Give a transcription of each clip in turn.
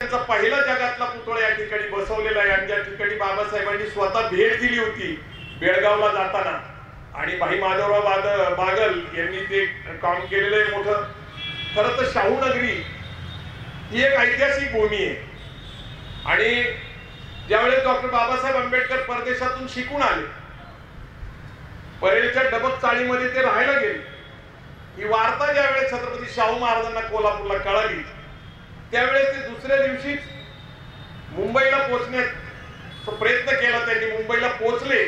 त्यांचा पहिला जगातला पुतळा या ठिकाणी बसवलेला आहे आणि ज्या ठिकाणी बाबासाहेबांनी स्वतः भेट दिली होती बेळगावला जाताना आणि भाई माधवराव बागल यांनी ते काम केलेलं आहे मोठं. खरं तर शाहू नगरी ही एक ऐतिहासिक भूमी आहे आणि ज्यावेळेस डॉक्टर बाबासाहेब आंबेडकर परदेशातून शिकून आले, परेलच्या डबक चाळीमध्ये ते राहायला गेले. ही वार्ता ज्यावेळेस छत्रपती शाहू महाराजांना कोल्हापूरला कळाली त्यावेळेस ते दुसऱ्या दिवशीच मुंबईला पोहोचण्याचा प्रयत्न केला. त्यांनी मुंबईला पोहोचले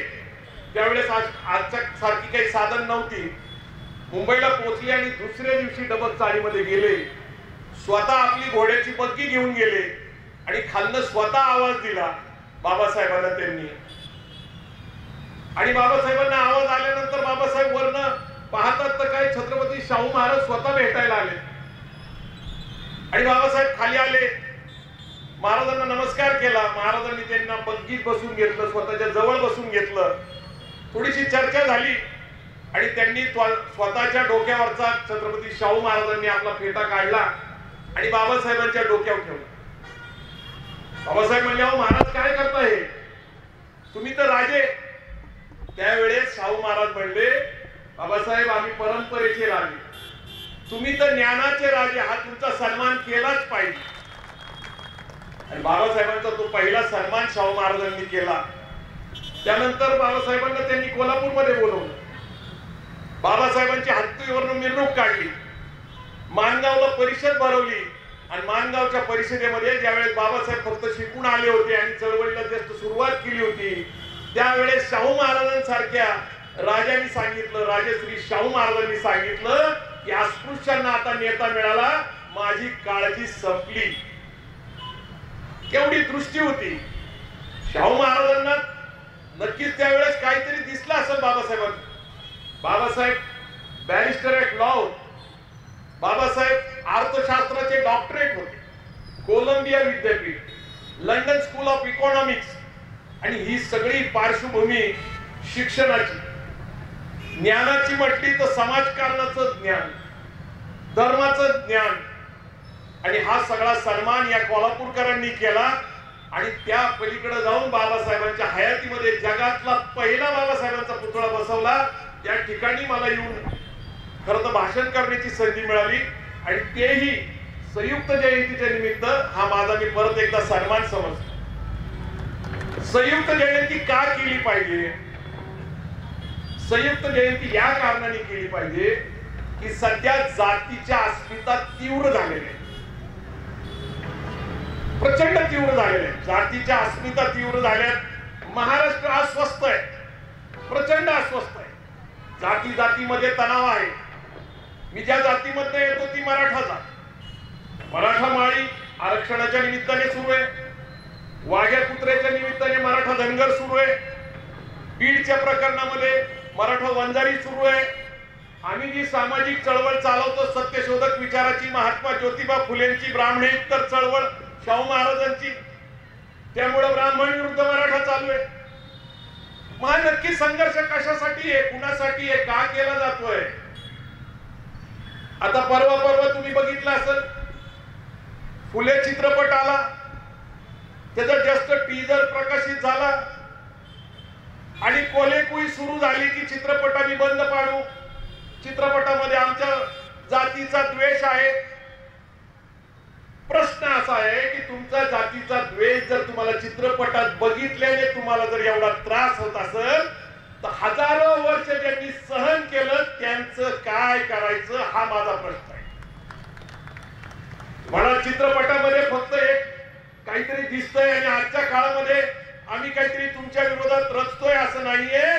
त्यावेळेस आजच्या सारखी काही साधन नव्हती. मुंबईला पोहोचले आणि दुसऱ्या दिवशी डबक चाळीमध्ये गेले. स्वतः आपली घोड्याची बग्गी घेऊन गेले आणि खालनं स्वतः आवाज दिला बाबासाहेबांना त्यांनी. आणि बाबासाहेबांना आवाज आल्यानंतर बाबासाहेब वरनं पाहतात तर काय छत्रपती शाहू महाराज स्वतः भेटायला आले आणि बाबासाहेब खाली आले, महाराजांना नमस्कार केला. महाराजांनी त्यांना बग्गीत बसून घेतलं, स्वतःच्या जवळ बसून घेतलं. थोडीशी चर्चा झाली आणि त्यांनी स्वतःच्या डोक्यावरचा छत्रपती शाहू महाराजांनी आपला फेटा काढला आणि बाबासाहेबांच्या डोक्यावर ठेवला. बाबासाहेब म्हणले, अहो महाराज काय करताय, तुम्ही तर राजे. त्यावेळेस शाहू महाराज म्हणले, बाबासाहेब आम्ही परंपरेचे राजे, तुम्ही तर ज्ञानाचे राजे, हा तुमचा सन्मान केलाच पाहिजे. आणि बाबासाहेबांचा तो पहिला सन्मान शाहू महाराजांनी केला. त्यानंतर बाबासाहेबांना त्यांनी कोल्हापूरमध्ये बोलवलं. बाबासाहेबांची हत्तीवरून मिरवणूक काढली, माणगावला परिषद भरवली आणि माणगावच्या परिषदेमध्ये ज्यावेळेस बाबासाहेब फक्त शिकून आले होते आणि चळवळीला जस्ट सुरुवात केली होती त्यावेळेस शाहू महाराजांसारख्या राजांनी सांगितलं, राजश्री शाहू महाराजांनी सांगितलं की अस्पृश्यांना आता नेता मिळाला, माझी काळजी संपली. केवढी दृष्टी होती शाहू महाराजांना. नक्कीच त्यावेळेस काहीतरी दिसलं असेल बाबासाहेबांना. Babasaheb barrister at law, Babasaheb अर्थशास्त्राचे डॉक्टरेट होते, कोलंबिया विद्यापीठ, लंडन स्कूल ऑफ इकॉनॉमिक्स. आणि ही सगळी पार्श्वभूमी शिक्षणाची, ज्ञानाची म्हटली तर समाजकारणाचं ज्ञान, धर्माचं ज्ञान. आणि हा सगळा सन्मान या कोल्हापूरकरांनी केला. आणि त्या पलीकडे जाऊन बाबासाहेबांच्या हयातीमध्ये जगातला पहिला बाबासाहेबांचा पुतळा बसवला. त्या ठिकाणी मला येऊन खरं तर भाषण करण्याची संधी मिळाली आणि तेही संयुक्त जयंतीच्या निमित्त. हा माझा मी परत एकदा सन्मान समजतो. संयुक्त जयंती का केली पाहिजे? संयुक्त जयंती या कारणाने केली पाहिजे की सध्या जातीच्या अस्मिता तीव्र झालेल्या, प्रचंड तीव्र झालेल्या, जातीच्या अस्मिता तीव्र झाल्यात. महाराष्ट्र अस्वस्थ आहे, प्रचंड अस्वस्थ आहे. जाती जातीमध्ये तणाव आहे. मी ज्या जातीमध्ये येतो ती मराठा जात. मराठा माळी आरक्षणाच्या निमित्ताने सुरू आहे, वाघ्या कुत्र्याच्या निमित्ताने मराठा धनगर सुरू आहे, बीडच्या प्रकरणामध्ये मराठा वंजारी सुरू आहे. आम्ही जी सामाजिक चळवळ चालवतो सत्यशोधक विचाराची, महात्मा ज्योतिबा फुलेंची, ब्राह्मणेतर चळवळ शाहू महाराजांची, त्यामुळे ब्राह्मण विरुद्ध मराठा चालू आहे. मग नक्की संघर्ष कशासाठी आहे, कुणासाठी आहे, का केला जातोय? आता परवा तुम्ही बघितलं असेल फुले चित्रपट आला, त्याचा जस्ट टीजर प्रकाशित झाला आणि कोलेकुई सुरू झाली की चित्रपट आम्ही बंद पाडू, चित्रपटामध्ये आमच्या जातीचा द्वेष आहे. प्रश्न असा आहे की तुमचा जातीचा द्वेष जर तुम्हाला चित्रपटात बघितल्याने तुम्हाला जर एवढा त्रास होत असेल तर हजारो वर्ष ज्यांनी सहन केलं त्यांचं काय करायचं हा माझा प्रश्न आहे. मला चित्रपटामध्ये फक्त एक काहीतरी दिसतंय आणि आजच्या काळामध्ये आम्ही काहीतरी तुमच्या विरोधात रचतोय असं नाहीये.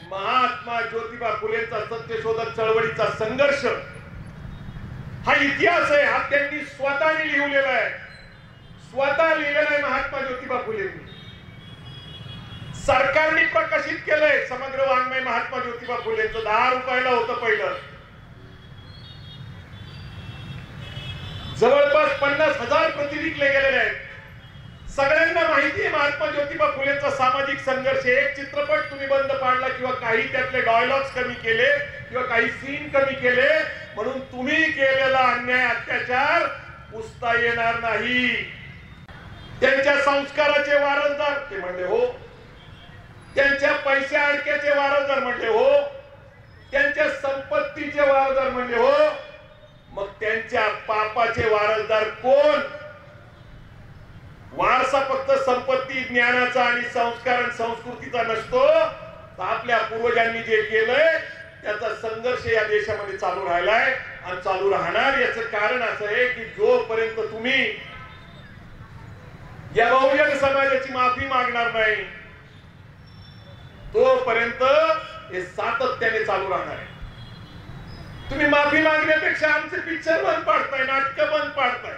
महात्मा ज्योतिबा फुलेंचा सत्यशोधक चळवळीचा संघर्ष हा इतिहास आहे. हा त्यांनी स्वतःने लिहिलेला आहे, स्वतः लिहिलेला आहे महात्मा ज्योतिबा फुलेंनी. सरकारने प्रकाशित केलंय समग्र वाङ्मय महात्मा ज्योतिबा फुलेंचं. 10 रुपयाला होतं पहिलं. जवळपास 50,000 प्रती विकले गेलेले आहेत. सगळ्यांना माहिती आहे महात्मा ज्योतिबा फुलेंचा सामाजिक संघर्ष. एक चित्रपट तुम्ही बंद पाडला किंवा काही त्यातले डायलॉग्स कमी केले किंवा काही सीन कमी केले म्हणून तुम्ही केलेला अन्याय अत्याचार पुसता येणार नाही. संस्काराचे वारसदार ते म्हणले हो, त्यांच्या पैशा अडक्याचे वारसदार म्हणले हो, त्यांच्या संपत्तीचे वारसदार म्हणले हो, मग त्यांच्या पापाचे वारसदार कोण? वारसा फक्त संपत्ती ज्ञानाचा आणि संस्कार आणि संस्कृतीचा नसतो, तर आपल्या पूर्वजांनी जे केलंय त्याचा संघर्ष या देशामध्ये चालू राहिलाय आणि चालू राहणार। याचं कारण असं आहे की जोपर्यंत तुम्ही या बहुजन समाजाची माफी मागणार नाही तोपर्यंत हे सातत्याने चालू राहणार आहे। तुम्ही माफी मागण्यापेक्षा आमचे पिक्चर बंद पाडताय, नाटक बंद पाडताय,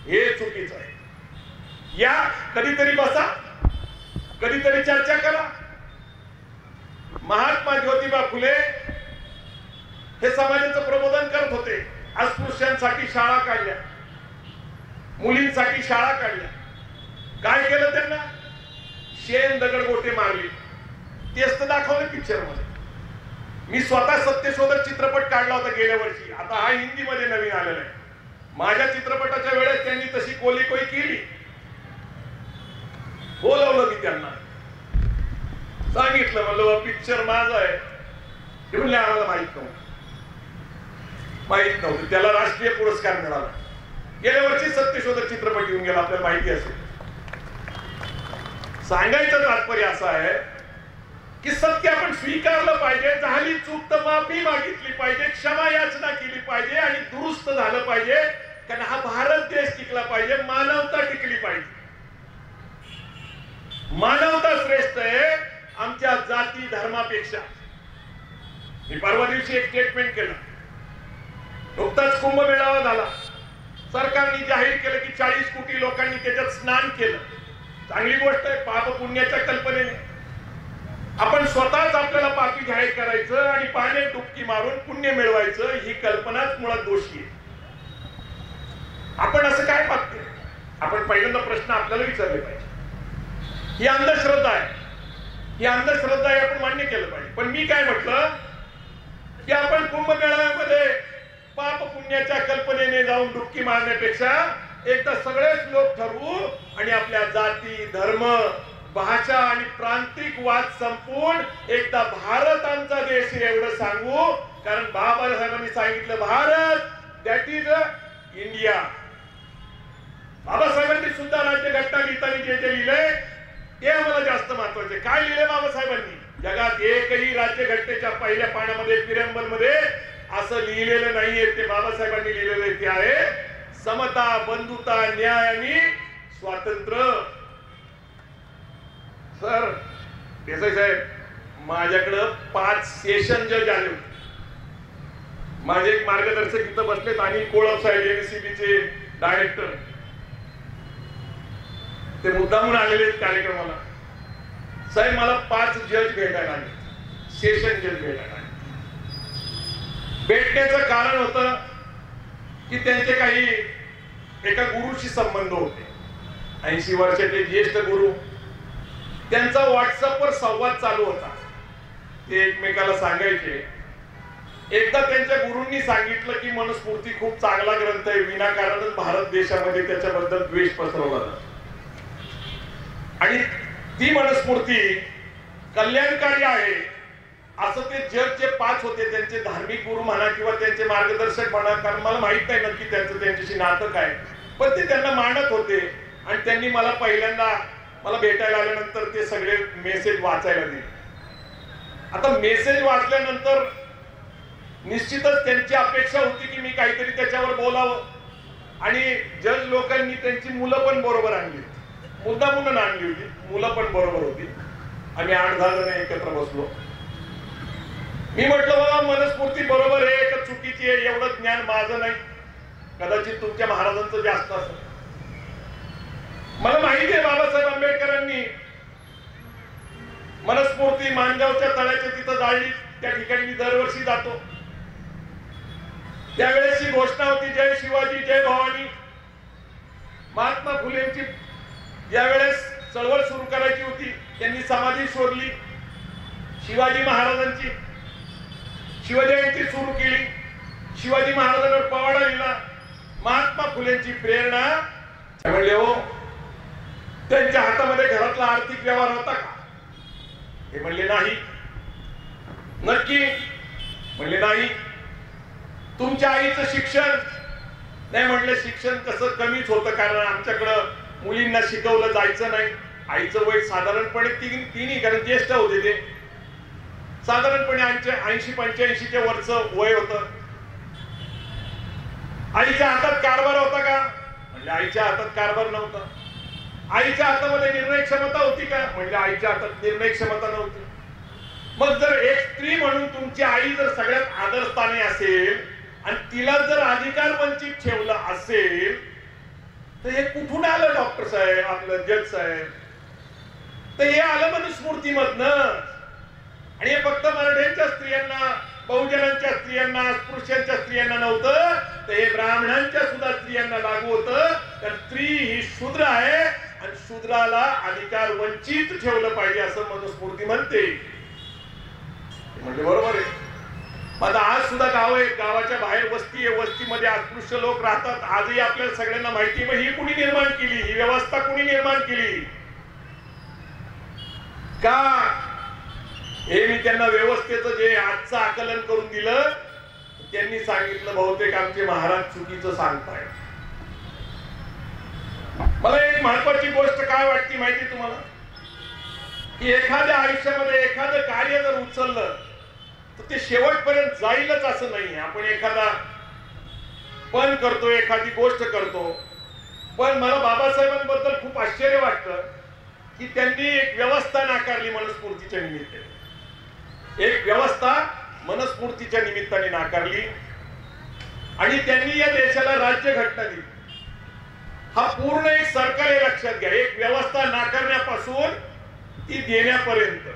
हे चुकीचं आहे। या कधीतरी बसा, कधीतरी चर्चा करा। महात्मा ज्योतिबा फुले हे समाजाचं प्रबोधन करत होते, अस्पृश्यांसाठी शाळा काढल्या, मुलींसाठी शाळा काढल्या। काय केलं त्यांना? शेण दगडगोटे मारले, तेच तर दाखवलं पिक्चर मध्ये। मी स्वतः सत्यशोधक चित्रपट काढला होता गेल्या वर्षी, आता हा हिंदी मध्ये नवीन आलेला आहे। माझ्या चित्रपटाच्या वेळेस त्यांनी तशी कोलीकोई केली, बोलवलं मी त्यांना, सांगितलं म्हणलं पिक्चर माझा आहे। ते म्हणले आम्हाला माहित नव्हतं। त्याला राष्ट्रीय पुरस्कार मिळाला। गेल्या वर्षी सत्यशोधक चित्रपट येऊन गेला, आपल्याला माहिती असेल। सांगायचं तात्पर्य असं आहे की सत्य आपण स्वीकारलं पाहिजे, झाली चूक तर माफी मागितली पाहिजे, क्षमा याचना केली पाहिजे आणि दुरुस्त झालं पाहिजे, कारण हा भारत देश टिकला पाहिजे, मानवता टिकली पाहिजे। मानवता श्रेष्ठ आहे आमच्या जाती धर्मापेक्षा। मी परवा दिवशी एक स्टेटमेंट केलं, नुकताच कुंभमेळावा झाला, सरकारने जाहीर केलं की 40 कोटी लोकांनी त्याच्यात स्नान केलं। चांगली गोष्ट आहे, पाप पुण्याच्या कल्पनेने आपण स्वतःच आपल्याला पापी जाहीर करायचं आणि पाण्यात डुबकी मारून पुण्य मिळवायचं, ही कल्पनाच मुळात दोषी आहे। आपण असं काय पाहतोय? आपण पहिल्यांदा प्रश्न आपल्याला विचारले पाहिजे। ही अंधश्रद्धा आहे, ही अंधश्रद्धा आहे, आपण मान्य केलं पाहिजे। पण मी काय म्हटलं की आपण कुंभमेळ्यामध्ये पाप पुण्याच्या कल्पनेने जाऊन डुबकी मारण्यापेक्षा एकदा सगळेच लोक ठरवू आणि आपल्या जाती धर्म भाषा आणि प्रांतिक वाद संपून एकदा भारत आमचा देश एवढं सांगू। कारण बाबासाहेबांनी सांगितलं भारत दॅट इज इंडिया। बाबासाहेबांनी सुद्धा राज्यघटना लिहिताना जे जे लिहिलंय ते आम्हाला जास्त महत्वाचे। काय लिहिले बाबासाहेबांनी? जगात एकही राज्यघटनेच्या पहिल्या पानामध्ये प्रिअम्बल मध्ये असं लिहिलेलं नाहीये, ते बाबासाहेबांनी लिहिलेलं ते आहे समता, बंधुता, न्याय आणि स्वातंत्र्य। सर देसाई साहेब, माझ्याकडं 5 सेशन जज आले होते। माझे एक मार्गदर्शक इथं बसलेत, अनिल कोळप साहेब एनसीबीचे डायरेक्टर, ते मुद्दामून आलेले कार्यक्रमाला। साहेब मला 5 जज भेटायला आले, सेशन जज भेटायला आले। भेटण्याचं कारण होतं की त्यांचे काही एका गुरुशी संबंध होते, 80 वर्षाचे ज्येष्ठ गुरु। त्यांचा व्हॉट्सअपवर संवाद चालू होता, ते एकमेकाला सांगायचे। एकदा त्यांच्या गुरूंनी सांगितलं की मनुस्मृती खूप चांगला ग्रंथ आहे, विनाकारणच भारत देशामध्ये त्याच्याबद्दल द्वेष पसरवला जातो आणि ती मनुस्मृती कल्याणकारी आहे असं ते जज जे 5 होते, त्यांचे धार्मिक गुरु म्हणा किंवा त्यांचे मार्गदर्शक म्हणा, कारण मला माहित नाही नक्की त्यांचं त्यांच्याशी नातं काय, पण ते त्यांना मानत होते। आणि त्यांनी मला पहिल्यांदा मला भेटायला आल्यानंतर ते सगळे मेसेज वाचायला दिले। आता मेसेज वाचल्यानंतर निश्चितच त्यांची अपेक्षा होती की मी काहीतरी त्याच्यावर बोलावं, आणि जज लोकांनी त्यांची मुलं पण बरोबर आणली, मुद्दामून आणली होती, मुलं पण बरोबर होती। आम्ही 8-10 जण एकत्र बसलो। मी म्हटलं बाबा मनुस्मृती बरोबर आहे का चुकीची आहे एवढं ज्ञान माझं नाही, कदाचित तुमच्या महाराजांचं जास्त असेल। मला माहिती आहे बाबासाहेब आंबेडकरांनी मनुस्मृती माणगावच्या तळ्याच्या तिथं जाळली, त्या ठिकाणी मी दरवर्षी जातो। त्यावेळेस ही घोषणा होती जय शिवाजी जय भवानी। महात्मा फुलेंची ज्यावेळेस चळवळ सुरू करायची होती त्यांनी समाधी शोधली, शिवाजी महाराजांची शिवजयंती सुरू केली, शिवाजी महाराजांवर पवाडा लिहिला। महात्मा फुलेंची प्रेरणा म्हणले हो घरातला आर्थिक व्यवहार होता का? हे म्हणले नाही. नक्की? म्हणले नाही. तुमच्या आईचं शिक्षण? नाही. म्हणलं शिक्षण कसं कमीच होतं, कारण आमच्याकडं मुलींना शिकवलं जायचं नाही. आईचं वय साधारणपणे तिन्ही, कारण ज्येष्ठ होते ते, साधारणपणे 80-85 वरचं वय होतं. आईच्या हातात कारभार होता का? म्हणजे आईच्या हातात कारभार नव्हता. आईच्या हातामध्ये निर्णय क्षमता होती का? म्हणजे आईच्या हातात निर्णय क्षमता नव्हती. मग जर एक स्त्री म्हणून तुमची आई जर सगळ्यात आदरस्थानी असेल आणि तिला जर अधिकार वंचित ठेवलं असेल, तर हे कुठून आलं डॉक्टर साहेब, आपलं जज साहेब? तर हे आलं मनुस्मृतीमधनं. आणि हे फक्त मराठ्यांच्या स्त्रियांना, बहुजनांच्या स्त्रियांना, स्पृश्यांच्या स्त्रियांना नव्हतं, तर हे ब्राह्मणांच्या सुद्धा स्त्रियांना लागू होतं. तर स्त्री ही शूद्र आहे आणि शूद्राला अधिकार वंचित ठेवलं पाहिजे असं मनुस्मृती म्हणते. म्हणजे बरोबर आहे. आता आज सुद्धा गाव आहे, गावाच्या बाहेर वस्ती आहे, वस्तीमध्ये अस्पृश्य लोक राहतात. आजही आपल्याला सगळ्यांना माहिती. मग ही कुणी निर्माण केली? ही व्यवस्था कुणी निर्माण केली? का? हे मी त्यांना व्यवस्थेचं जे आजचं आकलन करून दिलं, त्यांनी सांगितलं बहुतेक आमचे महाराज चुकीचं सांगताय. मला एक महत्वाची गोष्ट काय वाटते माहिती तुम्हाला, की एखाद्या आयुष्यामध्ये एखादं कार्य जर उचललं तर ते शेवटपर्यंत जाईलच असं नाही. आपण एखादा पण करतो, एखादी गोष्ट करतो, पण मला बाबासाहेबांबद्दल खूप आश्चर्य वाटतं की त्यांनी एक व्यवस्था नाकारली मनुस्मृतीच्या निमित्ताने. एक व्यवस्था मनुस्मृतीच्या निमित्ताने नाकारली आणि त्यांनी या देशाला राज्यघटना दिली. हा पूर्ण एक सरकार आहे, लक्षात घ्या. एक व्यवस्था नाकारण्यापासून ती देण्यापर्यंत.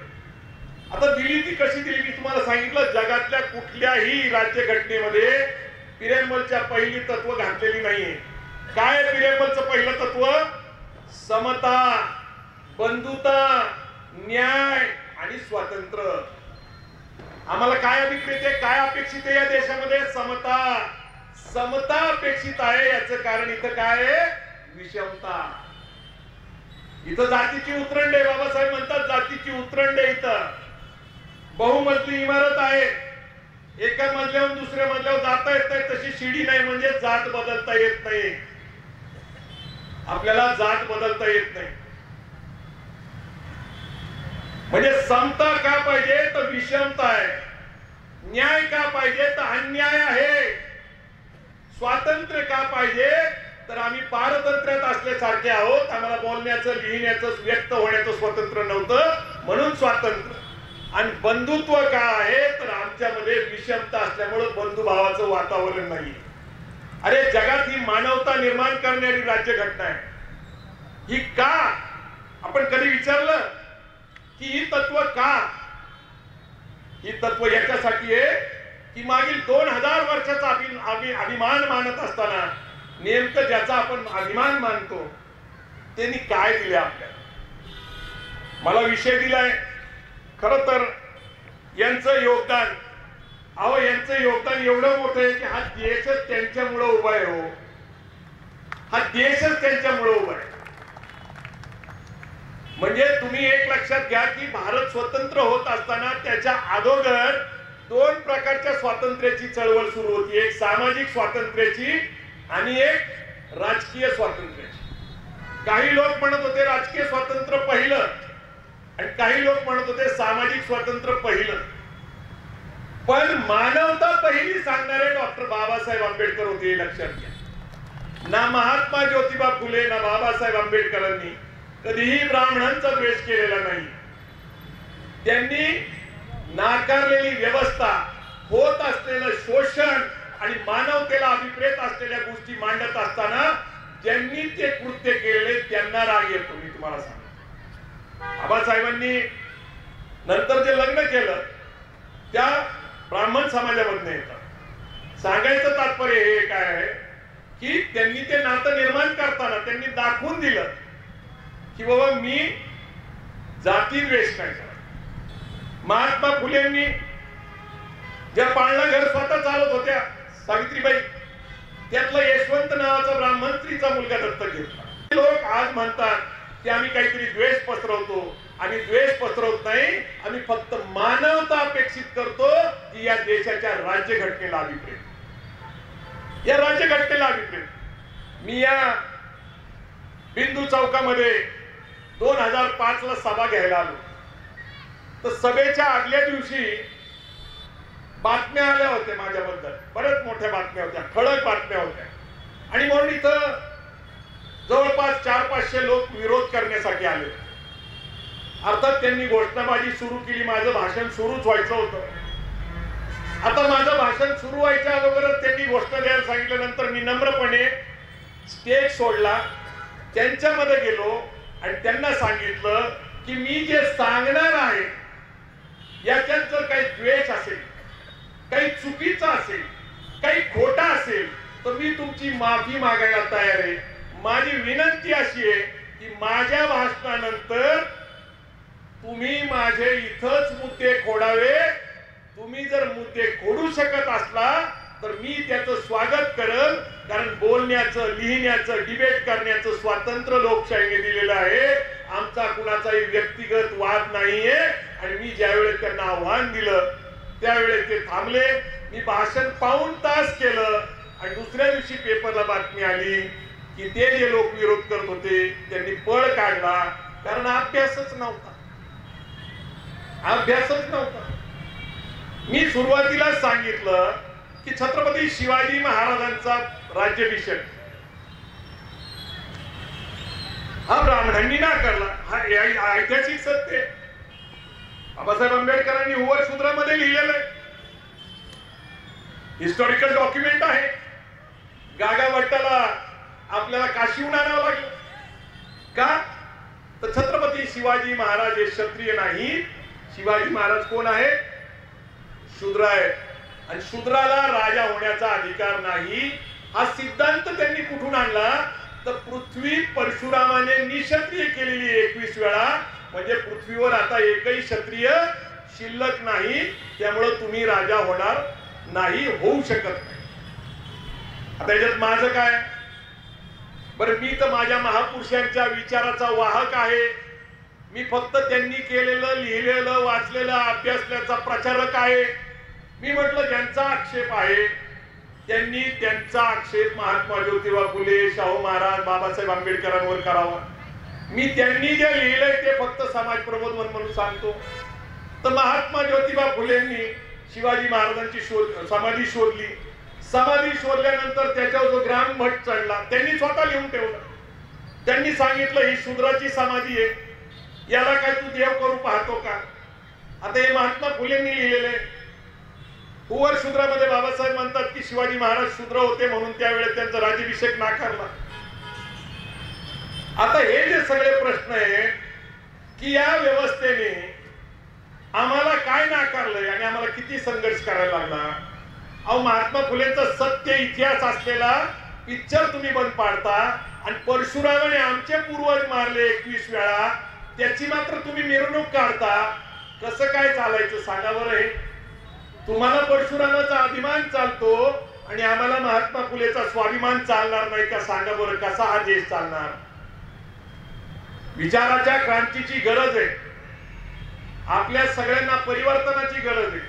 आता दिली ती कशी दिली मी तुम्हाला सांगितलं. जगातल्या कुठल्याही राज्यघटनेमध्ये प्रिअम्बलच्या पहिली तत्व घातलेली नाहीये. काय प्रिअम्बलचं पहिलं तत्व? समता, बंधुता, न्याय आणि स्वातंत्र्य. आम्हाला काय अभिप्रेत आहे, काय अपेक्षित आहे या देशामध्ये? समता. समता अपेक्षित आहे. याचं कारण इथं काय आहे? विषमता. इथं जातीची उतरंड आहे. बाबासाहेब म्हणतात जातीची उतरंड आहे. इथं बहुमजली इमारत आहे, एका मजल्यावरून दुसऱ्या मजल्यावर जाता येत नाही, तशी शिडी नाही, म्हणजे जात बदलता येत नाही. आपल्याला जात बदलता येत नाही. म्हणजे समता का पाहिजे? तर विषमता आहे. न्याय का पाहिजे? तर अन्याय आहे. स्वातंत्र्य का पाहिजे? तर आम्ही पारतंत्र्यात असल्यासारखे आहोत. आम्हाला बोलण्याचं, लिहिण्याचं, व्यक्त होण्याचं स्वातंत्र्य नव्हतं, म्हणून स्वातंत्र्य. आणि बंधुत्व का आहे? तर आमच्यामध्ये विषमता असल्यामुळे बंधुभावाचं वातावरण नाही. अरे जगात ही मानवता निर्माण करणारी राज्यघटना आहे. ही का? आपण कधी विचारलं की ही तत्व का? ही तत्व याच्यासाठी आहे की मागील 2000 वर्षाचा अभिमान मानत असताना नेमकं ज्याचा आपण अभिमान मानतो त्यांनी काय दिले आपल्याला? मला विषय दिलाय. खरं तर यांचं योगदान, यांचं योगदान एवढं मोठं आहे की हा देशच त्यांच्यामुळे उभा आहे. हो, हा देशच त्यांच्यामुळे उभा आहे. म्हणजे तुम्ही एक लक्षात घ्या की भारत स्वतंत्र होत असताना त्याच्या अगोदर 2 प्रकारच्या स्वातंत्र्याची चळवळ सुरू होती. एक सामाजिक स्वातंत्र्याची आणि एक राजकीय स्वातंत्र्याची. काही लोक म्हणत होते राजकीय स्वातंत्र्य पहिलं आणि काही लोक म्हणत होते सामाजिक स्वातंत्र्य पहिलं. पण मानवता पहिली सांगणारे डॉक्टर बाबासाहेब आंबेडकर होते, लक्षात घ्या. ना महात्मा ज्योतिबा फुले ना बाबासाहेब आंबेडकरांनी कधीही ब्राह्मणांचा द्वेष केलेला नाही. त्यांनी नाकारलेली व्यवस्था, होत असलेलं शोषण आणि मानवतेला अभिप्रेत असलेल्या गोष्टी मांडत असताना ज्यांनी ते कृत्य केले त्यांना राग येतो. मी तुम्हाला सांगतो, बाबासाहेबांनी नंतर जे लग्न केलं त्या ब्राह्मण समाजामधून येतात. सांगायचं तात्पर्य हे काय आहे की त्यांनी ते नातं निर्माण करताना त्यांनी दाखवून दिलं की बाबा मी जाती द्वेष नाही करत. महात्मा फुलेंनी ज्या पाळणा घर स्वतः चालत होत्या, सावित्रीबाई, त्यातला यशवंत नावाचा ब्राह्मण स्त्रीचा मुलगा दत्तक घेतला. लोक आज म्हणतात की आम्ही काहीतरी द्वेष पसरवतो. आम्ही द्वेष पसरवत नाही, आम्ही फक्त मानवता अपेक्षित करतो की या देशाच्या राज्यघटनेला अभिप्रेत, या राज्यघटनेला अभिप्रेत. मी या बिंदू चौकामध्ये 2005 ला सभा घ्यायला आलो. तर सभेच्या आदल्या दिवशी बातम्या आल्या होत्या माझ्याबद्दल, बऱ्याच मोठ्या बातम्या होत्या, ठळक बातम्या होत्या. आणि म्हणून इथं जवळपास 400-500 लोक विरोध करण्यासाठी आले. अर्थात त्यांनी घोषणाबाजी सुरू केली. माझं भाषण सुरूच व्हायचं होतं. आता माझं भाषण सुरू व्हायच्या अगोदरच त्यांनी घोषणा द्यायला सांगितल्यानंतर मी नम्रपणे स्टेज सोडला, त्यांच्यामध्ये गेलो आणि त्यांना सांगितलं की मी जे सांगणार आहे याच्यात जर काही द्वेष असेल, काही चुकीचं असेल, काही खोटा असेल तर मी तुमची माफी मागायला तयार आहे. माझी विनंती अशी आहे की माझ्या भाषणानंतर तुम्ही माझे इथंच मुद्दे खोडावे. तुम्ही जर मुद्दे खोडू शकत असला तर मी त्याचं स्वागत करेन, कारण बोलण्याचं, लिहिण्याचं, डिबेट करण्याचं स्वातंत्र्य लोकशाहीने दिलेलं आहे. आमचा कुणाचाही व्यक्तिगत वाद नाहीये. आणि मी ज्यावेळेस त्यांना आव्हान दिलं त्यावेळेस ते थांबले. मी भाषण पाऊण तास केलं आणि दुसऱ्या दिवशी पेपरला बातमी आली की ते जे लोक विरोध करत होते त्यांनी पळ काढला, कारण अभ्यासच नव्हता, अभ्यासच नव्हता. मी सुरुवातीला सांगितलं की छत्रपती शिवाजी महाराजांचा राज्याभिषेक हा ब्राह्मणांनी नाकारला. हा ऐतिहासिक सत्य. बाबासाहेब आंबेडकरांनी हुवर सूत्रामध्ये लिहिलेलं आहे, हिस्टॉरिकल डॉक्युमेंट आहे. गागाभट्टाला आपल्याला काशीहून आणावं लागलं का? तर छत्रपती शिवाजी महाराज हे क्षत्रिय नाही. शिवाजी महाराज कोण आहे? शूद्र आहे. आणि शूद्राला राजा होण्याचा अधिकार नाही. हा सिद्धांत त्यांनी कुठून आणला? तर पृथ्वी परशुरामाने निक्षत्रिय केलेली 21 वेळा. म्हणजे पृथ्वीवर आता एकही क्षत्रिय शिल्लक नाही. त्यामुळे तुम्ही राजा होणार नाही, होऊ शकत नाही. आता याच्यात माझं काय? बरं, मी तर माझ्या महापुरुषांच्या विचाराचा वाहक आहे. मी फक्त त्यांनी केलेलं, लिहिलेलं, वाचलेलं, अभ्यासल्याचा प्रचारक आहे. मी म्हटलं ज्यांचा आक्षेप आहे त्यांनी त्यांचा आक्षेप महात्मा ज्योतिबा फुले, शाहू महाराज, बाबासाहेब आंबेडकरांवर करावा. मी त्यांनी जे लिहिलंय ते फक्त समाज प्रबोधन म्हणून सांगतो. तर महात्मा ज्योतिबा फुलेंनी शिवाजी महाराजांची समाधी शोधली. समाधी शोधल्यानंतर त्याच्यावर जो ग्रामभट चढला त्यांनी स्वतः लिहून ठेवलं. त्यांनी सांगितलं ही शूद्राची समाधी आहे, याला काय तू देव करू पाहतो का? आता हे महात्मा फुलेंनी लिहिलेले. हुवर शूद्रामध्ये बाबासाहेब म्हणतात की शिवाजी महाराज शूद्र होते म्हणून त्यावेळेस त्यांचा राज्याभिषेक नाकारला. आता हे जे सगळे प्रश्न आहे की या व्यवस्थेने आम्हाला काय नाकारलंय आणि आम्हाला किती संघर्ष करायला लागला. अहो, महात्मा फुलेंचा सत्य इतिहास असलेला पिक्चर तुम्ही बंद पाडता आणि परशुरामाने आमचे पूर्वज मारले 21 वेळा, त्याची मात्र तुम्ही मिरवणूक काढता. कसं काय चालायचं सांगा बरं? हे तुम्हाला परशुरामाचा अभिमान चालतो आणि आम्हाला महात्मा फुलेचा स्वाभिमान चालणार नाही का? सांगा बरं, कसा हा देश चालणार? विचाराच्या क्रांतीची गरज आहे. आपल्या सगळ्यांना परिवर्तनाची गरज आहे.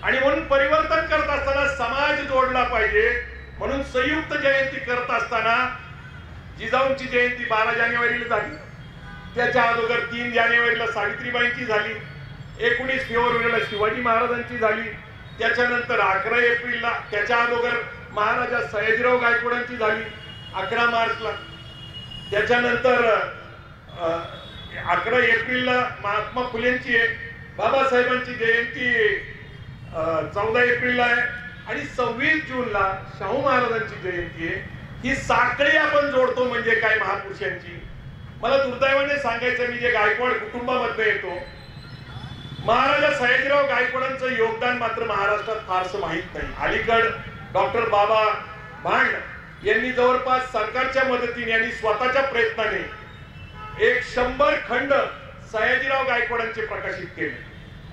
आणि म्हणून परिवर्तन करत असताना समाज जोडला पाहिजे. म्हणून संयुक्त जयंती करत असताना जिजाऊंची जयंती 12 जानेवारीला झाली. त्याच्या अगोदर 3 जानेवारीला सावित्रीबाईंची झाली. 19 फेब्रुवारीला शिवाजी महाराजांची झाली. त्याच्यानंतर 11 एप्रिलला, त्याच्या अगोदर महाराजा सयाजीराव गायकवाडांची झाली 11 मार्चला. त्याच्यानंतर 11 एप्रिलला महात्मा फुलेंची आहे. बाबासाहेबांची जयंती 14 एप्रिलला आहे. आणि 26 जूनला शाहू महाराजांची जयंती आहे. ही साखळी आपण जोडतो म्हणजे काय महापुरुषांची? मला दुर्दैवाने सांगायचं, मी जे गायकवाड कुटुंबामध्ये येतो, महाराजा सयाजीराव गायकवाडांचं योगदान मात्र महाराष्ट्रात फारसं माहित नाही. अलीकड डॉक्टर बाबा भांड यांनी जवळपास सरकारच्या मदतीने आणि स्वतःच्या प्रयत्नाने 100 खंड सयाजीराव गायकवाडांचे प्रकाशित केले.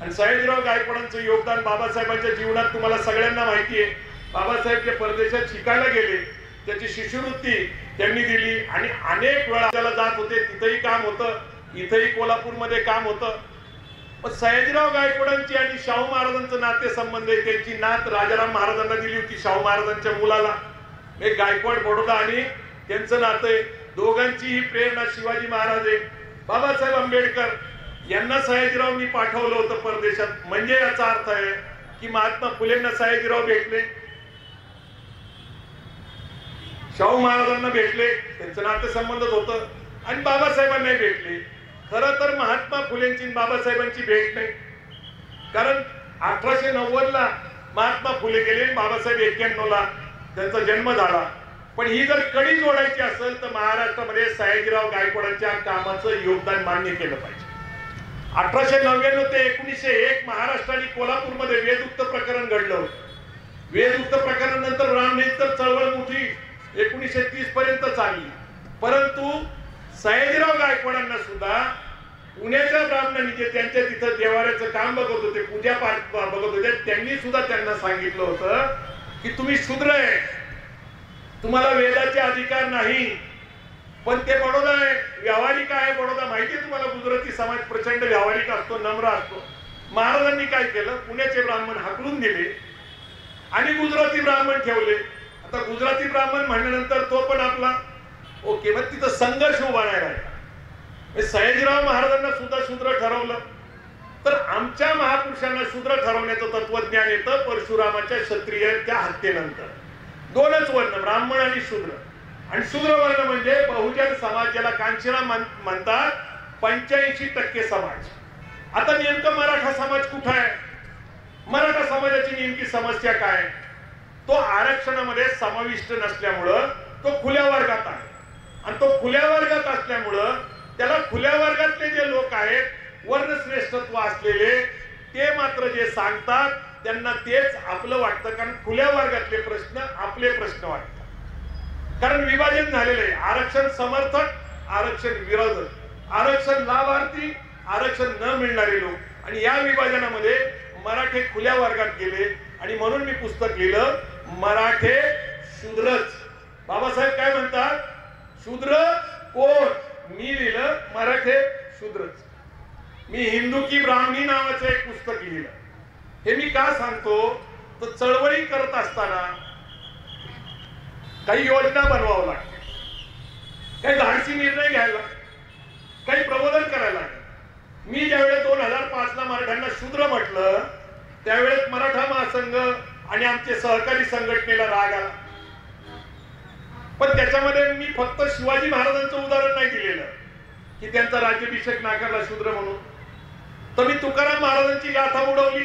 आणि सयाजीराव गायकवाडांचं योगदान बाबासाहेबांच्या जीवनात तुम्हाला सगळ्यांना माहिती आहे. बाबासाहेब जे परदेशात शिकायला गेले त्याची शिष्यवृत्ती त्यांनी दिली आणि अनेक वेळा त्याला जात होते, तिथेही काम होतं, इथेही कोल्हापूरमध्ये काम होतं. पण सयाजीराव गायकवाडांची आणि शाहू महाराजांचं नातेसंबंध आहे. त्यांची नात राजाराम महाराजांना दिली होती शाहू महाराजांच्या मुलाला. एक गायकवाड बडोदा आणि त्यांचं नातं आहे. दोघांचीही प्रेरणा शिवाजी महाराज आहे. बाबासाहेब आंबेडकर यांना सयाजीरावनी पाठवलं होतं परदेशात. म्हणजे याचा अर्थ आहे की महात्मा फुलेंना सयाजीराव भेटले, शाहू महाराजांना भेटले, त्यांचं नातेसंबंधच होतं आणि बाबासाहेबांनाही भेटले. खरं तर महात्मा फुलेंची बाबासाहेबांची भेट नाही, कारण 1890 ला महात्मा फुले गेले, बाबासाहेब 91 ला त्यांचा जन्म झाला. पण ही जर कडी जोडायची असेल तर महाराष्ट्रामध्ये सयाजीराव गायकवाडांच्या कामाचं योगदान मान्य केलं पाहिजे. 1899 ते 1901 महाराष्ट्र आणि कोल्हापूरमध्ये वेदउक्त प्रकरण घडलं होतं. वेदउक्त प्रकरण नंतर ब्राह्मणेतर चळवळ मोठी 1930 पर्यंत चालली. परंतु सयाजीराव गायकवाडांना सुद्धा पुण्याच्या ब्राह्मणांनी जे त्यांच्या तिथं देवाऱ्याचं काम बघत होते, पूजा पाठ बघत होते, त्यांनी सुद्धा त्यांना सांगितलं होतं की तुम्ही शूद्र आहे, तुम्हाला वेदाचे अधिकार नाही. पण ते बडोदा आहे, व्यावहारिक आहे. बडोदा माहिती आहे तुम्हाला, गुजराती समाज प्रचंड व्यावहारिक असतो, नम्र असतो. महाराजांनी काय केलं, पुण्याचे ब्राह्मण हाकलून दिले आणि गुजराती ब्राह्मण ठेवले. आता गुजराती ब्राह्मण म्हणल्यानंतर तो पण आपला ओके, मग तिथं संघर्ष उभा नाही राहिला. सयाजीराव महाराजांना सुद्धा शूद्र ठरवलं. तर आमच्या महापुरुषांना शूद्र ठरवण्याचं तत्वज्ञान येतं परशुरामाच्या क्षत्रियांच्या हत्येनंतर. दोनच वर्ण, ब्राह्मण आणि शूद्र. आणि शूद्र वर्ण म्हणजे बहुजन समाज, ज्याला कांचीराम म्हणतात, 85% समाज. आता नेमकं मराठा समाज कुठं आहे? मराठा समाजाची नेमकी समस्या काय? तो आरक्षणामध्ये समाविष्ट नसल्यामुळं तो खुल्या वर्गात आहे. आणि तो खुल्या वर्गात असल्यामुळं त्याला खुल्या वर्गातले जे लोक आहेत, वर्णश्रेष्ठत्व असलेले, ते मात्र जे सांगतात त्यांना तेच आपलं वाटतं. कारण खुल्या वर्गातले प्रश्न आपले प्रश्न वाटतात. कारण विभाजन झालेलं आहे. आरक्षण समर्थक, आरक्षण विरोधक, आरक्षण लाभार्थी, आरक्षण न मिळणारे लोक. आणि या विभाजनामध्ये मराठे खुल्या वर्गात गेले. आणि म्हणून मी पुस्तक लिहिलं, मराठे शूद्रच. बाबासाहेब काय म्हणतात, शूद्र कोण? मी लिहिलं मराठे शूद्रच. मी हिंदू की ब्राह्मणी नावाचं एक पुस्तक लिहिलं. हे मी का सांगतो, तर चळवळी करत असताना काही योजना बनवावं लागते, काही धाडसी निर्णय घ्यायला, काही प्रबोधन करायला लागेल. मी ज्यावेळेस 2005 ला मराठ्यांना शूद्र म्हटलं, त्यावेळेस मराठा महासंघ आणि आमचे सहकारी संघटनेला राग आला. पण त्याच्यामध्ये मी फक्त शिवाजी महाराजांचं उदाहरण नाही दिलेलं की त्यांचा राज्याभिषेक नाकारला शूद्र म्हणून. तर मी तुकाराम महाराजांची गाथा उडवली.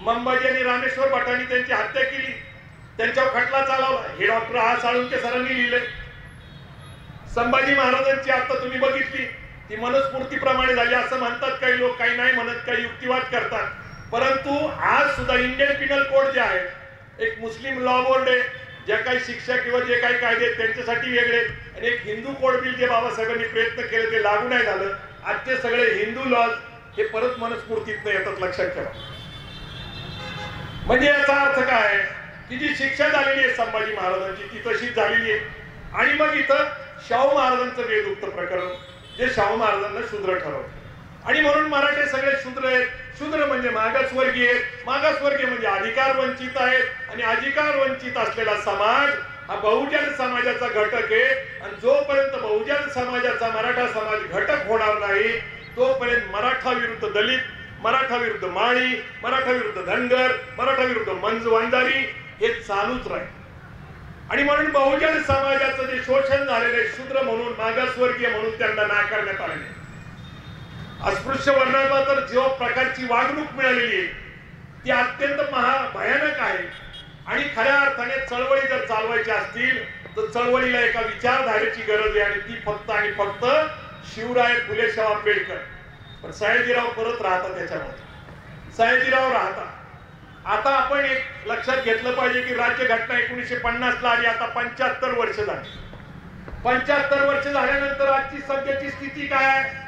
मंबाजी आणि रामेश्वर भटांनी त्यांची हत्या केली, त्यांच्यावर खटला चालवला. हे डॉक्टर आ साळुंके सरांनी लिहिले. संभाजी महाराजांची आता तुम्ही बघितली, ती मनुस्मृतीप्रमाणे झाली असं म्हणतात काही लोक, काही नाही म्हणत, काही युक्तिवाद करतात. परंतु आज सुद्धा इंडियन पिनल कोड जे आहे, एक मुस्लिम लॉ बोर्ड आहे, ज्या काही शिक्षा किंवा जे काही कायदे त्यांच्यासाठी वेगळे, आणि एक हिंदू कोड बिल जे बाबासाहेबांनी प्रयत्न केले ते लागू नाही झालं. आजचे सगळे हिंदू लॉज हे परत मनुस्मृतीत येतात, लक्षात ठेवा. म्हणजे याचा अर्थ काय, की जी शिक्षा झालेली आहे संभाजी महाराजांची ती तशीच झालेली आहे. आणि मग इथं शाहू महाराजांचं वेदउक्त प्रकरण, जे शाहू महाराजांना शूद्र ठरवलं. आणि म्हणून मराठे सगळे शूद्र आहेत. शूद्र म्हणजे मागासवर्गीय आहेत, मागासवर्गीय म्हणजे अधिकार वंचित आहेत. आणि अधिकार वंचित असलेला समाज हा बहुजन समाजाचा घटक आहे. आणि जोपर्यंत बहुजन समाजाचा मराठा समाज घटक होणार नाही, तोपर्यंत मराठा विरुद्ध दलित, मराठा विरुद्ध माळी, मराठा विरुद्ध धनगर, मराठा विरुद्ध वंजारी हे चालूच राहील. आणि म्हणून बहुजन समाजाचं जे शोषण झालेलं आहे, शूद्र म्हणून, मागासवर्गीय म्हणून त्यांना नाकारण्यात आलेले, अस्पृश्य वर्णाला तर जो प्रकारची वागणूक मिळालेली आहे ती अत्यंत भयानक आहे. आणि खऱ्या अर्थाने चळवळी जर चालवायची असतील तर चळवळीला एका विचारधारेची गरज आहे, आणि ती फक्त आणि फक्त शिवराय फुले शाहू आंबेडकर. पण सयाजीराव परत राहतात त्याच्यामध्ये, सयाजीराव राहतात. आता आपण एक लक्षात घेतलं पाहिजे की राज्यघटना 1950 ला आली, आता 75 वर्ष झाली. 75 वर्ष झाल्यानंतर आजची सध्याची स्थिती काय आहे?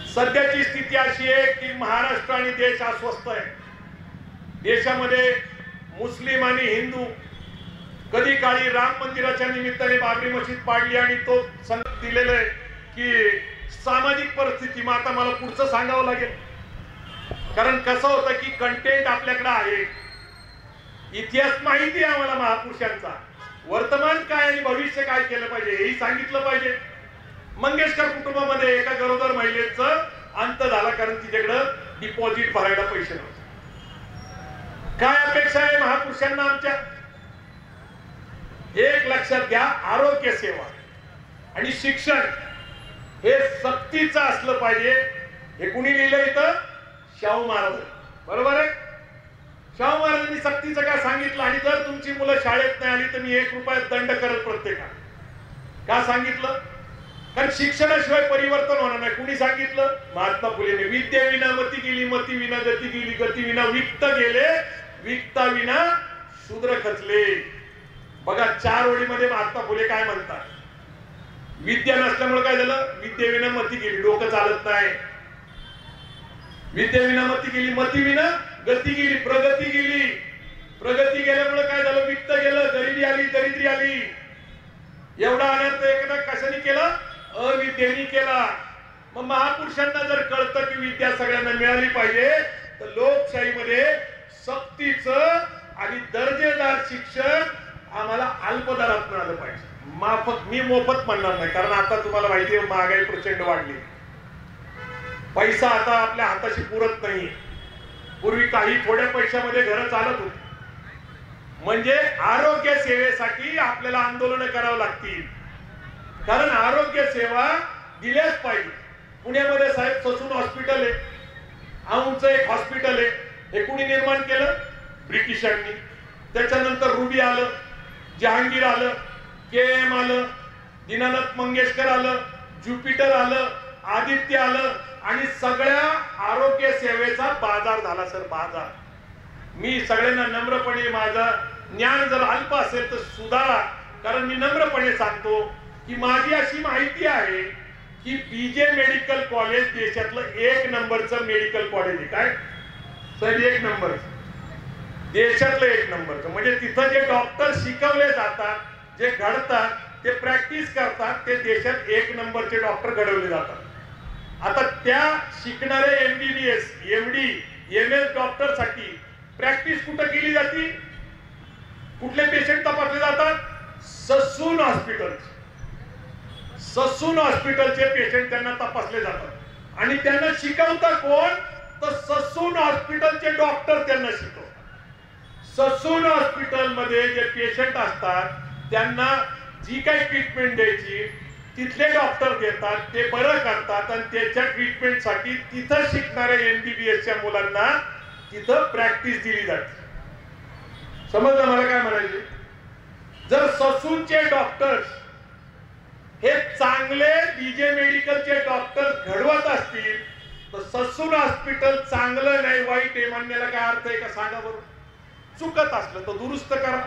सध्याची स्थिती अशी आहे की महाराष्ट्र आणि देश अस्वस्थ आहे. देशामध्ये मुस्लिम आणि हिंदू कधी काळी राम मंदिराच्या निमित्ताने बाबरी मशीद पाडली आणि तो संदेश दिलेला आहे की सामाजिक परिस्थिती. मग आता मला पुढचं सांगावं लागेल, कारण कसं होतं की कंटेंट आपल्याकडे आहे, इतिहास माहिती आहे आम्हाला महापुरुषांचा, वर्तमान काय आणि भविष्य काय केलं पाहिजे हेही सांगितलं पाहिजे. मंगेशकर कुटुंबामध्ये एका गरोदर महिलेचा अंत झाला कारण तिच्याकडे डिपॉझिट भरायला पैसे नव्हते. काय अपेक्षा आहे महापुरुषांना आमच्या? एक लक्षात घ्या, आरोग्य सेवा आणि शिक्षण हे सक्तीचं असलं पाहिजे. हे कुणी लिहिलं इथं? शाहू महाराज. बरोबर आहे. शाहू महाराजांनी सक्तीचं काय सांगितलं? आणि जर तुमची मुलं शाळेत नाही आली तर मी 1 रुपया दंड करत प्रत्येकाला. का सांगितलं? कारण शिक्षणाशिवाय परिवर्तन होणार नाही. कुणी सांगितलं? महात्मा फुलेने. विद्ये विना मती गेली, मती विना गती गेली, गती विना विक्त गेले, विकता विना शूद्र खचले. बघा 4 ओळीमध्ये महात्मा फुले काय म्हणतात? विद्या नसल्यामुळे काय झालं? विद्ये विना मती गेली, डोकं चालत नाही. विद्ये विना मती गेली, मती विना गती गेली, प्रगती गेली. प्रगती गेल्यामुळे काय झालं? वित्त गेलं, गरिबी आली, दरिद्री आली. एवढा अनर्थ एखादा कशाने केला? अविद्येने केला. मग महापुरुषांना जर कळतं की विद्या सगळ्यांना मिळाली पाहिजे तर लोकशाहीमध्ये सक्तीचं आणि दर्जेदार शिक्षण आम्हाला अल्प दरात मिळालं पाहिजे. मी मोफत म्हणणार नाही, कारण आता तुम्हाला माहिती आहे महागाई प्रचंड वाढली. पैसा आता आपल्या हाताशी पुरत नाही. पूर्वी काही थोड्या पैशामध्ये घरं चालत होती. म्हणजे आरोग्य सेवेसाठी आपल्याला आंदोलन करावं लागतील, कारण आरोग्य सेवा दिल्याच पाहिजे. पुण्यामध्ये साहेब ससून हॉस्पिटल आहे, औंधचं एक हॉस्पिटल आहे. हे कुणी निर्माण केलं? ब्रिटिशांनी. त्याच्यानंतर रुबी आलं, जहांगीर आलं, KM आलं, दीनानाथ मंगेशकर आलं, ज्युपिटर आलं, आदित्य आलं आणि सगळ्या आरोग्य सेवेचा बाजार झाला सर, बाजार. मी सगळ्यांना नम्रपणे, माझं ज्ञान जर अल्प असेल तर सुधारा, कारण मी नम्रपणे सांगतो की माझी अशी माहिती आहे की BJ मेडिकल कॉलेज देशातलं 1 नंबरचं मेडिकल कॉलेज आहे. काय सर? 1 नंबर देशातलं 1 नंबरचं. म्हणजे तिथं जे डॉक्टर शिकवले जातात, जे घडतात, ते प्रॅक्टिस करतात, ते देशात 1 नंबरचे डॉक्टर घडवले जातात. आता त्या शिकणारे MBBS, MD, MS डॉक्टर साठी प्रॅक्टिस कुठं केली जाते? कुठले पेशंट तपासले जातात? Sassoon hospital. ससून हॉस्पिटलचे पेशंट त्यांना तपासले जातात आणि त्यांना शिकवता कोण? तर ससून हॉस्पिटलचे डॉक्टर त्यांना शिकवतात. ससून हॉस्पिटल मध्ये जे पेशंट असतात त्यांना जी काही ट्रीटमेंट द्यायची तिथले डॉक्टर देतात, ते बरं करतात आणि त्याच्या ट्रीटमेंट साठी तिथं शिकणाऱ्या MBBSच्या मुलांना तिथं प्रॅक्टिस दिली जाते. समजलं मला काय म्हणायचे? जर ससूनचे डॉक्टर्स हे चांगले BJ मेडिकलचे डॉक्टर घडवत असतील तर ससून हॉस्पिटल चांगलं नाही, वाईट आहे म्हणण्याला काय अर्थ आहे का? सांगा बरोबर. चुकत असलं तर दुरुस्त करा.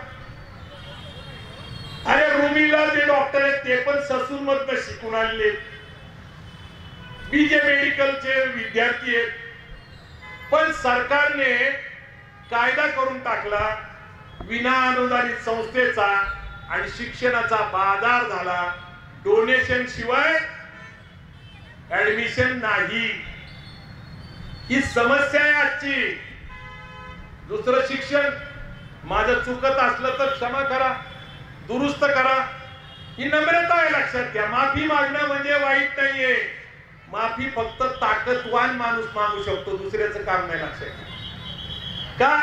अरे रुमीला जे डॉक्टर आहेत ते पण ससून मधनं शिकून आलेले, BJ मेडिकलचे विद्यार्थी आहेत. पण सरकारने कायदा करून टाकला, विना अनुदानित संस्थेचा आणि शिक्षणाचा बाजार झाला. डोनेशन शिवाय ऍडमिशन नाही. ही समस्या आहे आजची. दुसरं शिक्षण. माझं चुकत असलं तर क्षमा करा, दुरुस्त करा. ही नम्रता आहे, लक्षात घ्या. माफी मागणं म्हणजे वाईट नाहीये. माफी फक्त ताकदवान माणूस मागू शकतो, दुसऱ्याचं काम नाही. लक्षात का?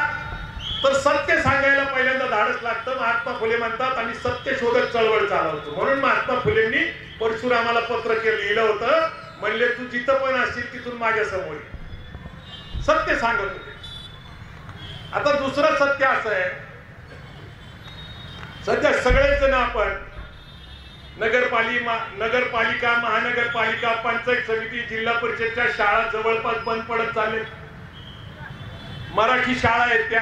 तर सत्य सांगायला पहिल्यांदा धाडस लागतं. महात्मा फुले म्हणतात आम्ही सत्य शोधक चळवळ चालवतो. म्हणून महात्मा फुलेंनी परशुरामाला पत्र लिहिलं होतं, म्हणले तू जिथं पण असशील तिथून माझ्या समोर ये. सत्य सांगत होते. आता दुसरं सत्य असं आहे, सध्या सगळेच जण आपण नगरपालिका, महानगरपालिका, पंचायत समिती, जिल्हा परिषदच्या शाळा जवळपास बंद पडत चालले. मराठी शाळा आहेत त्या.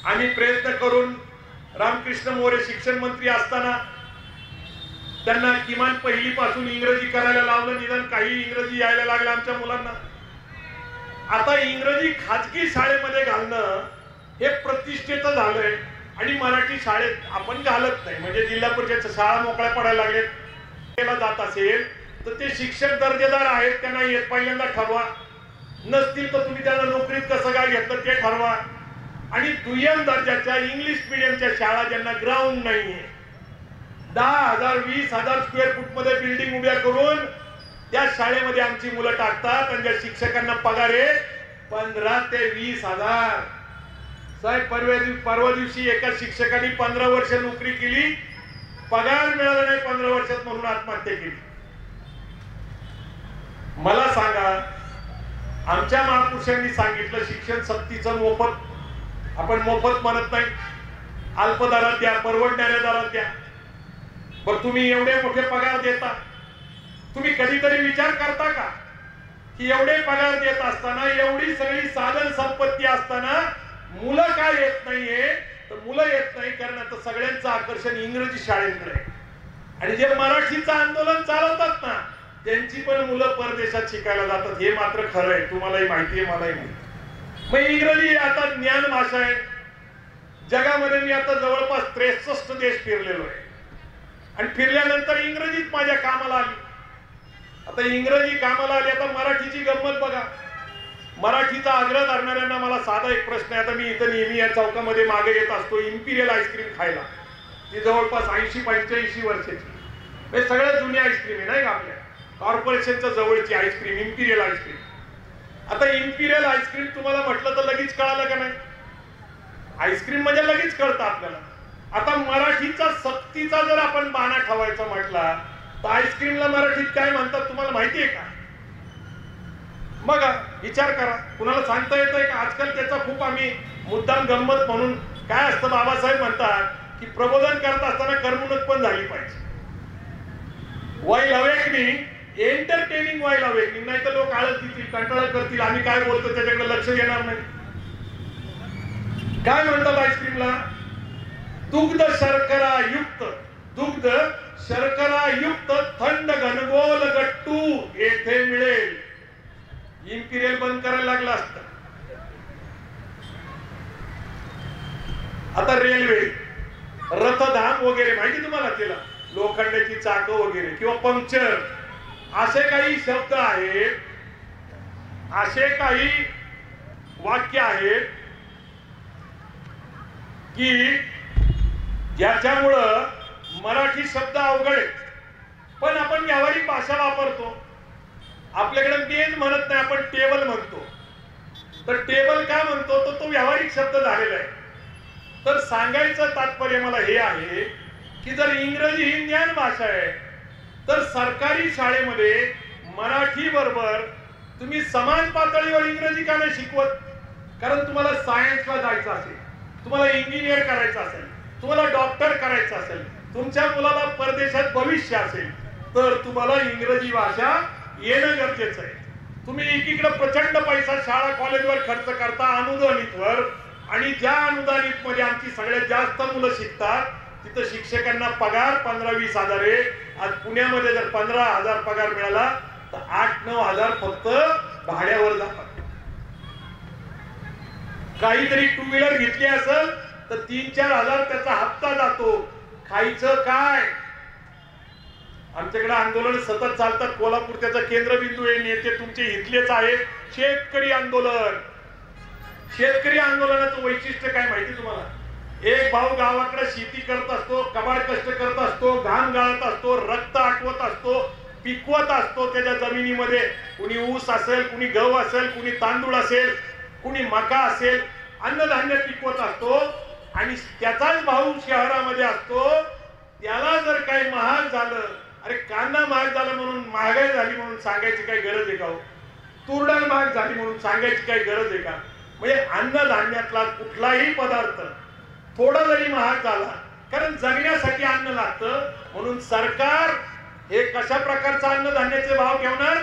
आम्ही प्रयत्न करून रामकृष्ण मोरे शिक्षण मंत्री असताना त्यांना किमान पहिलीपासून इंग्रजी करायला लावलं, निदान काही इंग्रजी यायला लागलं आमच्या मुलांना. आता इंग्रजी खाजगी शाळेमध्ये घालणं हे प्रतिष्ठेचं झालंय. आणि मराठी शाळेत आपण घालत नाही, म्हणजे जिल्हा परिषद शाळा मोकळ्या पडायला लागलेत जात असेल तर ते शिक्षक दर्जेदार आहेत का नाही येत पहिल्यांदा ठरवा. नसतील तर तुम्ही त्यांना नोकरीत कसं काय घेतलं ते ठरवा. आणि दुय्यम दर्जाच्या इंग्लिश मीडियमच्या शाळा ज्यांना ग्राउंड नाहीये, 10,000 20,000 स्क्वेअर फूट मध्ये बिल्डिंग उभ्या करून त्या शाळेमध्ये आमची मुलं टाकतात आणि त्या शिक्षकांना पगार आहे 15 ते 20,000. साहेब परवा दिवशी एका शिक्षकाने 15 वर्ष नोकरी केली, पगार मिळाला नाही 15 वर्षात म्हणून आत्महत्या केली. मला सांगा, आमच्या महापुरुषांनी सांगितलं शिक्षण सक्तीचं मोफत. आपण मोफत म्हणत नाही, अल्प दरात द्या, परवडणाऱ्या दरात द्या. पण तुम्ही एवढे मोठे पगार देता, तुम्ही कधीतरी विचार करता का की एवढे पगार देत असताना, एवढी सगळी साधन संपत्ती असताना मुलं काय येत नाहीये? तर मुलं येत नाही कारण आता सगळ्यांचं आकर्षण इंग्रजी शाळेकडे. आणि जे मराठीचं आंदोलन चालवतात ना, त्यांची पण मुलं परदेशात शिकायला जातात. हे मात्र खरं आहे, तुम्हालाही माहिती आहे, मलाही माहिती. मग इंग्रजी आता ज्ञान भाषा आहे जगामध्ये. मी आता जवळपास 63 देश फिरलेलो आहे आणि फिरल्यानंतर इंग्रजीत माझ्या कामाला आली. आता इंग्रजी कामाला आली, आता मराठीची गंमत बघा. मराठीचा आग्रह धरणाऱ्यांना मला साधा एक प्रश्न आहे. आता मी इथं नेहमी या चौकामध्ये मागे येत असतो इम्पिरियल आईस्क्रीम खायला. ती जवळपास 80-85 वर्षाची, हे सगळ्यात जुनी आईस्क्रीम आहे नाही का, आपल्या कॉर्पोरेशनच्या जवळची आईस्क्रीम, इम्पिरियल आईस्क्रीम. आता इम्पिरियल आईस्क्रीम तुम्हाला म्हटलं तर लगेच कळालं का नाही? आईस्क्रीम म्हणजे लगेच कळतं आपल्याला. आता मराठीचा सक्तीचा जर आपण बाणा ठेवायचा म्हटला तर आईस्क्रीमला मराठीत काय म्हणतात तुम्हाला माहिती आहे का? बघा, विचार करा, कुणाला सांगता येतंय का? आजकाल त्याचा खूप आम्ही मुद्दाम गंमत म्हणून, काय असतं बाबासाहेब म्हणतात की प्रबोधन करत असताना करमणूक पण झाली पाहिजे. While awakening, entertaining while awakening. नाही तर लोक आळस देतील, कंटाळा करतील, आम्ही काय बोलतो त्याच्याकडे लक्ष देणार नाही. काय म्हणतात आईस्क्रीमला? दुग्ध शर्करा युक्त, दुग्ध शर्करा युक्त थंड घनगोल गट्टू येथे मिळेल. इम्पिरियल बंद करायला लागला असतं. आता रेल्वे, रथधाम वगैरे माहिती तुम्हाला, तिला लोखंडाची चाक वगैरे किंवा पंक्चर, असे काही शब्द आहेत, असे काही वाक्य आहेत की ज्याच्यामुळं मराठी शब्द अवघड आहेत पण आपण व्यावहारिक भाषा वापरतो. आपल्याकडे मेज म्हणत नाही, आपण टेबल म्हणतो. तर टेबल का म्हणतो तर तो व्यावहारिक शब्द झालेला आहे. तर सांगायचं तात्पर्य मला हे आहे की जर इंग्रजी ही ज्ञान भाषा आहे तर सरकारी शाळेमध्ये मराठी बरोबर तुम्ही समान पातळीवर इंग्रजी का नाही शिकवत? कारण तुम्हाला सायन्सला जायचं असेल, तुम्हाला इंजिनियर करायचं असेल, तुम्हाला डॉक्टर करायचं असेल, तुमच्या मुलाला परदेशात भविष्य असेल तर तुम्हाला इंग्रजी भाषा येणं गरजेचं आहे. तुम्ही एकीकडे प्रचंड पैसा शाळा कॉलेजवर खर्च करता अनुदानितवर, आणि ज्या अनुदानित मध्ये आमची सगळ्यात जास्त मुलं शिकतात तिथं शिक्षकांना पगार 15-20 हजार आहे. आज पुण्यामध्ये जर 15,000 पगार मिळाला तर 8-9 हजार फक्त भाड्यावर जातात. काहीतरी टू व्हीलर घेतली असेल तर 3-4 हजार त्याचा हप्ता जातो. खायचं काय? आमच्याकडे आंदोलन सतत चालतात. कोल्हापूर त्याचा केंद्रबिंदू आहे. नेते तुमचे इथलेच आहेत. शेतकरी आंदोलन, शेतकरी आंदोलनाचं वैशिष्ट्य काय माहिती तुम्हाला? एक भाऊ गावाकडे शेती करत असतो, कबाड कष्ट करत असतो, घाम गाळत असतो, रक्त आटवत असतो, पिकवत असतो त्याच्या जमिनीमध्ये. कुणी ऊस असेल, कुणी गहू असेल, कुणी तांदूळ असेल, कुणी मका असेल, अन्नधान्य पिकवत असतो. आणि त्याचाच भाऊ शहरामध्ये असतो. त्याला जर काही महाग झालं, अरे कांदा महाग झाला म्हणून, महागाई झाली म्हणून सांगायची काही गरज आहे का? तूर डाळ महाग झाली म्हणून सांगायची काही गरज आहे का? म्हणजे अन्नधान्यातला कुठलाही पदार्थ थोडा जरी महाग झाला, कारण जगण्यासाठी अन्न लागतं, म्हणून सरकार हे कशा प्रकारचा अन्नधान्याचे भाव ठेवणार?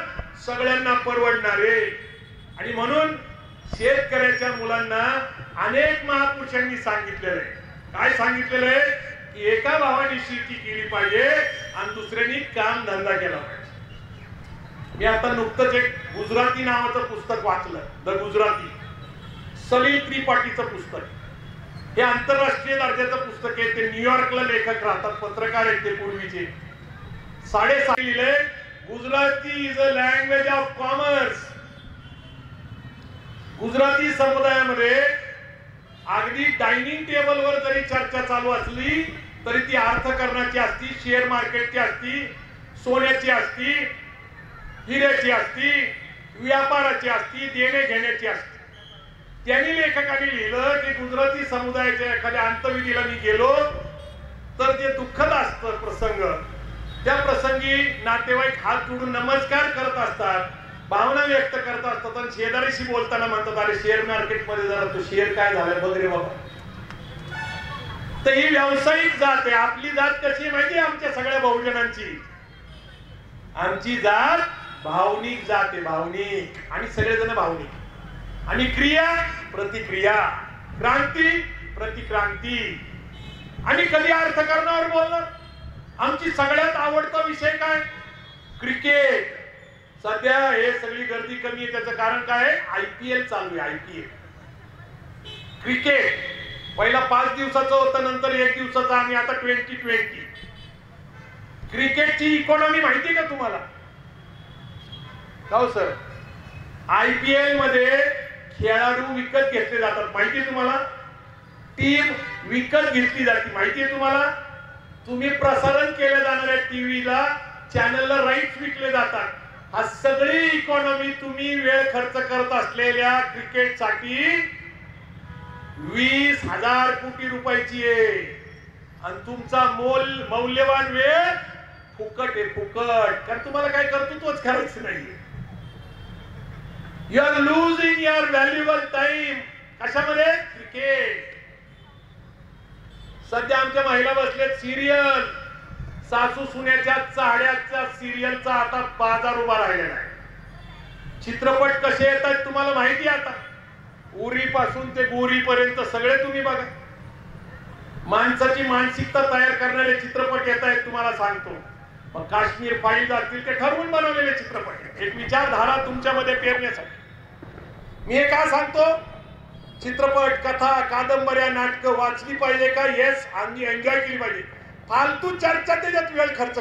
सगळ्यांना परवडणारे. आणि म्हणून शेतकऱ्याच्या मुलांना अनेक महापुरुषांनी सांगितलेलं आहे. काय सांगितलेलं आहे? की एका भावाने शेती केली पाहिजे आणि दुसऱ्यांनी काम धंदा केला पाहिजे. मी आता नुकतंच एक गुजराती नावाचं पुस्तक वाचलं, द गुजराती, सलील त्रिपाठीचं पुस्तक. हे आंतरराष्ट्रीय दर्जाचं पुस्तक आहे. ते न्यूयॉर्कला लेखक राहतात, पत्रकार आहेत ते पूर्वीचे. 6.5 लिहिले, Gujarati is a language of commerce. Gujarati समुदायामध्ये अगदी डायनिंग टेबलवर जरी चर्चा चालू असली तरी ती अर्थकारणाची असती, शेअर मार्केटची असती, सोन्याची असती, हिऱ्याची असती, व्यापाराची असती, देणे घेण्याची असती. त्यांनी लेखकाने लिहिलं की गुजराती समुदायाच्या एखाद्या अंतविधीला मी गेलो तर ते दुःखद असतं प्रसंग. त्या प्रसंगी नातेवाईक हात जोडून नमस्कार करत असतात, भावना व्यक्त करत असतात आणि शेजारीशी बोलताना म्हणतात, अरे शेअर मार्केटमध्ये जरा तो शेअर काय झालाय बघ रे बाबा. तर ही व्यावसायिक जात आहे. आपली जात कशी माहिती आहे आमच्या सगळ्या बहुजनांची? आमची जात भावनिक जात आहे, भावनिक. आणि सगळेजण भावनिक. आणि क्रिया प्रतिक्रिया, क्रांती प्रतिक्रांती. आणि कधी अर्थकारणावर बोलणार. आमची सगळ्यात आवडता विषय काय? क्रिकेट. सध्या हे सगळी गर्दी कमी आहे, त्याचं कारण काय आहे? IPL चालू आहे. IPL क्रिकेट पहिला 5 दिवसाचं होतं, नंतर 1 दिवसाचा, आणि आता 2020. क्रिकेटची इकॉनॉमी माहिती का तुम्हाला? हो सर, IPL मध्ये खेळाडू विकत घेतले जातात, माहिती आहे तुम्हाला? टीम विकत घेतली जाते, माहिती आहे तुम्हाला? तुम्ही प्रसारण केल्या जाणाऱ्या टीव्हीला, चॅनलला राईट्स विकले जातात. हा सगळी इकॉनॉमी तुम्ही वेळ खर्च करत असलेल्या क्रिकेटसाठी 20,000 कोटी रुपयाची आहे. आणि तुमचा मौल्यवान वेळ फुकट आहे, फुकट. कारण तुम्हाला काय कर्तृत्वच करायचं नाही. You are losing your valuable time. कशामध्ये? क्रिकेट. सध्या आमच्या महिला बसलेत सिरियल. सासू सुनेच्या चाहड्याच्या सिरियलचा आता बाजार उभा राहिलेला आहे. चित्रपट कसे येतात तुम्हाला माहिती? आता उरी पासून ते गोरी पर्यंत सगळे तुम्ही बघा. माणसाची मानसिकता तयार करणारे चित्रपट येत आहेत, तुम्हाला सांगतो. पण काश्मीर फाईल्स असतील ते ठरवून बनवलेले चित्रपट, एक विचारधारा तुमच्यामध्ये पेरण्यासाठी. मी हे का सांगतो? चित्रपट, कथा, कादंबऱ्या, नाटकं वाचली पाहिजे का? येस. आम्ही एन्जॉय केली पाहिजे. फालतू चर्चा त्याच्यात वेळ खर्च